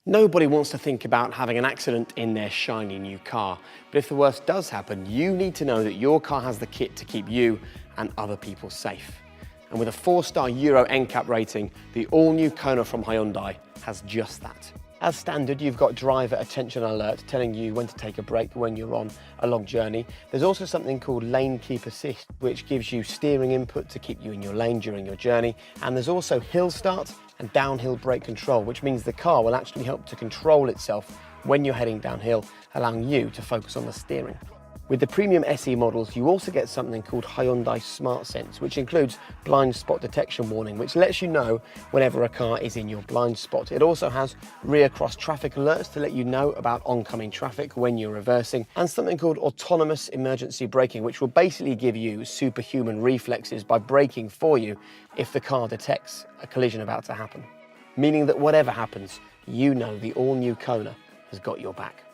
Nobody wants to think about having an accident in their shiny new car, but if the worst does happen, you need to know that your car has the kit to keep you and other people safe. And with a 4-star Euro NCAP rating, the all-new Kona from Hyundai has just that. As standard, you've got driver attention alert telling you when to take a break when you're on a long journey. There's also something called lane keep assist, which gives you steering input to keep you in your lane during your journey. And there's also hill start and downhill brake control, which means the car will actually help to control itself when you're heading downhill, allowing you to focus on the steering. With the premium SE models, you also get something called Hyundai Smart Sense, which includes blind spot detection warning, which lets you know whenever a car is in your blind spot. It also has rear cross traffic alerts to let you know about oncoming traffic when you're reversing, and something called autonomous emergency braking, which will basically give you superhuman reflexes by braking for you if the car detects a collision about to happen. Meaning that whatever happens, you know the all-new Kona has got your back.